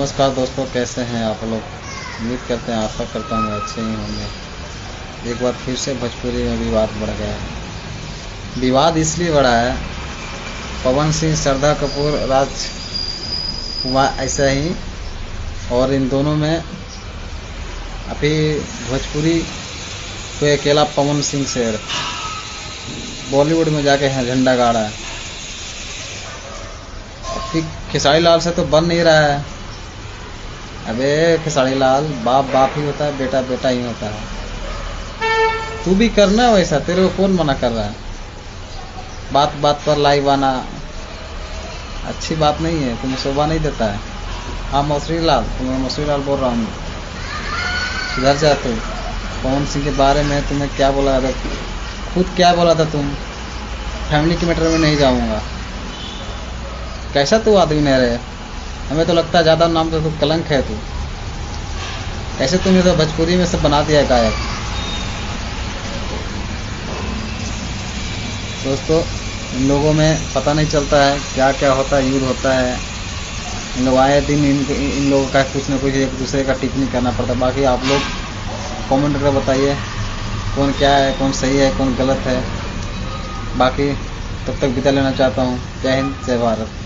नमस्कार दोस्तों, कैसे हैं आप लोग। उम्मीद करते हैं, आशा करता हूँ अच्छे ही होंगे। एक बार फिर से भोजपुरी में विवाद बढ़ गया है। विवाद इसलिए बढ़ा है, पवन सिंह, श्रद्धा कपूर, राज हुआ ऐसा ही, और इन दोनों में अभी भोजपुरी कोई अकेला पवन सिंह शेर बॉलीवुड में जाके है झंडा गाड़ा है। फिर खेसारी लाल से तो बन नहीं रहा है। अबे खेसारी लाल, बाप बाप ही होता है, बेटा बेटा ही होता है। तू भी करना वैसा, तेरे को कौन मना कर रहा है। बात बात पर लाइव आना अच्छी बात नहीं है, तुम्हें शोभा नहीं देता है। हाँ मौसरी लाल, तुम्हें मौसरी लाल बोल रहा हूँ, सुधर जा तू। पवन सिंह के बारे में तुम्हें क्या बोला था, खुद क्या बोला था तुम। फैमिली के मैटर में नहीं जाऊँगा। कैसा तू आदमी नहीं रहे, हमें तो लगता है ज़्यादा नाम तो तू कलंक है तू। ऐसे तुमने तो भोजपुरी में से बना दिया है गायक। दोस्तों, इन लोगों में पता नहीं चलता है क्या क्या होता है, युद्ध होता है। इन लोग आए दिन इन लोगों का कुछ ना कुछ एक दूसरे का टिप्पणी करना पड़ता है। बाकी आप लोग कमेंट करके बताइए कौन क्या है, कौन सही है, कौन गलत है। बाकी तब तक विदा लेना चाहता हूँ। जय हिंद, जय भारत।